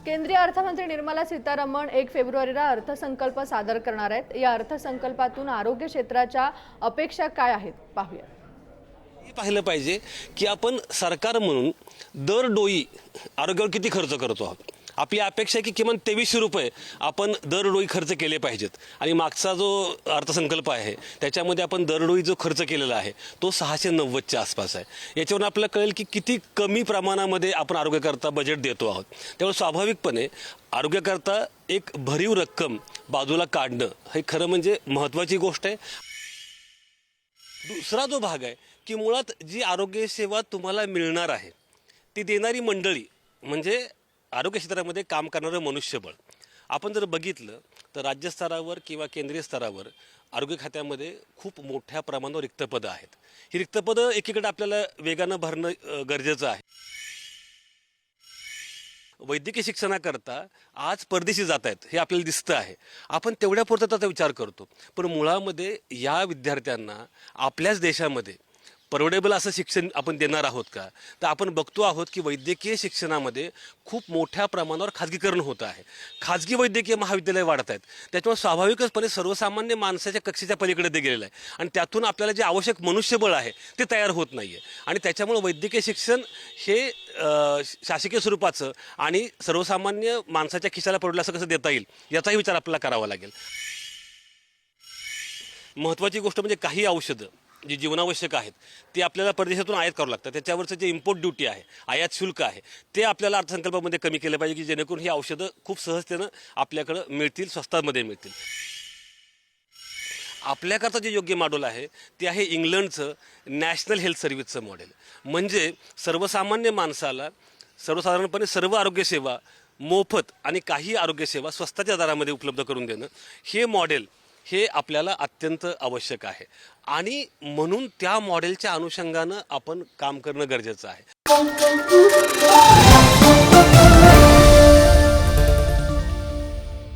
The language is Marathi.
केंद्रीय अर्थमंत्री निर्मला सीतारामन 1 फेब्रुवारीला अर्थसंकल्प सादर करणार आहेत। या अर्थसंकल्पातून आरोग्य क्षेत्राच्या अपेक्षा काय आहेत पाहूया। हे पाहिलं पाहिजे की आपण सरकार म्हणून दर डोई आरोग्यावर किती खर्च करतो आहोत। आपली अपेक्षा आहे की किमान 2300 रुपये आपण दरडोई खर्च केले पाहिजेत आणि मागचा जो अर्थसंकल्प आहे त्याच्यामध्ये आपण दरडोई जो खर्च केलेला आहे तो 690च्या आसपास आहे। याच्यावरून आपल्याला कळेल की किती कमी प्रमाणामध्ये आपण आरोग्याकरता बजेट देतो आहोत। त्यामुळे स्वाभाविकपणे आरोग्याकरता एक भरीव रक्कम बाजूला काढणं हे खरं म्हणजे महत्त्वाची गोष्ट आहे। दुसरा जो भाग आहे की मुळात जी आरोग्य सेवा तुम्हाला मिळणार आहे ती देणारी मंडळी म्हणजे आरोग्य क्षेत्रामध्ये काम करणारं मनुष्यबळ आपण जर बघितलं तर राज्य स्तरावर किंवा केंद्रीय स्तरावर आरोग्य खात्यामध्ये खूप मोठ्या प्रमाणावर रिक्त पदं आहेत। ही रिक्त पदं एकीकडे आपल्याला वेगानं भरणं गरजेचं आहे। वैद्यकीय शिक्षणाकरता आज परदेशी जात आहेत हे आपल्याला दिसतं आहे। आपण तेवढ्यापुरता त्याचा विचार करतो, पण मुळामध्ये या विद्यार्थ्यांना आपल्याच देशामध्ये परवडेबल असं शिक्षण आपण देणार आहोत का? तर आपण बघतो आहोत की वैद्यकीय शिक्षणामध्ये खूप मोठ्या प्रमाणावर खाजगीकरण होतं आहे। खाजगी वैद्यकीय महाविद्यालय वाढत आहेत, त्याच्यामुळे स्वाभाविकचपणे सर्वसामान्य माणसाच्या कक्षेच्या पलीकडे ते गेलेलं आहे आणि त्यातून आपल्याला जे आवश्यक मनुष्यबळ आहे ते तयार होत नाही आहे आणि त्याच्यामुळे वैद्यकीय शिक्षण हे शासकीय स्वरूपाचं आणि सर्वसामान्य माणसाच्या खिशाला पडलं असं कसं देता येईल याचाही विचार आपल्याला करावा लागेल। महत्त्वाची गोष्ट म्हणजे काही औषधं जी जीवनावश्यक आहेत ते आपल्याला परदेशातून आयात करावं लागतं। त्याच्यावरचं जे इम्पोर्ट ड्युटी आहे, आयात शुल्क आहे, ते आपल्याला अर्थसंकल्पामध्ये कमी केलं पाहिजे की जेणेकरून ही औषधं खूप सहजतेनं आपल्याकडं मिळतील, स्वस्तामध्ये मिळतील। आपल्याकरता जे योग्य मॉडेल आहे ते आहे इंग्लंडचं नॅशनल हेल्थ सर्व्हिसचं मॉडेल। म्हणजे सर्वसामान्य माणसाला सर्वसाधारणपणे सर्व आरोग्यसेवा मोफत आणि काही आरोग्यसेवा स्वस्ताच्या दरामध्ये उपलब्ध करून देणं हे मॉडेल हे आपल्याला अत्यंत आवश्यक आहे आणि म्हणून त्या मॉडेलच्या अनुषंगानं आपण काम करणं गरजेचं आहे।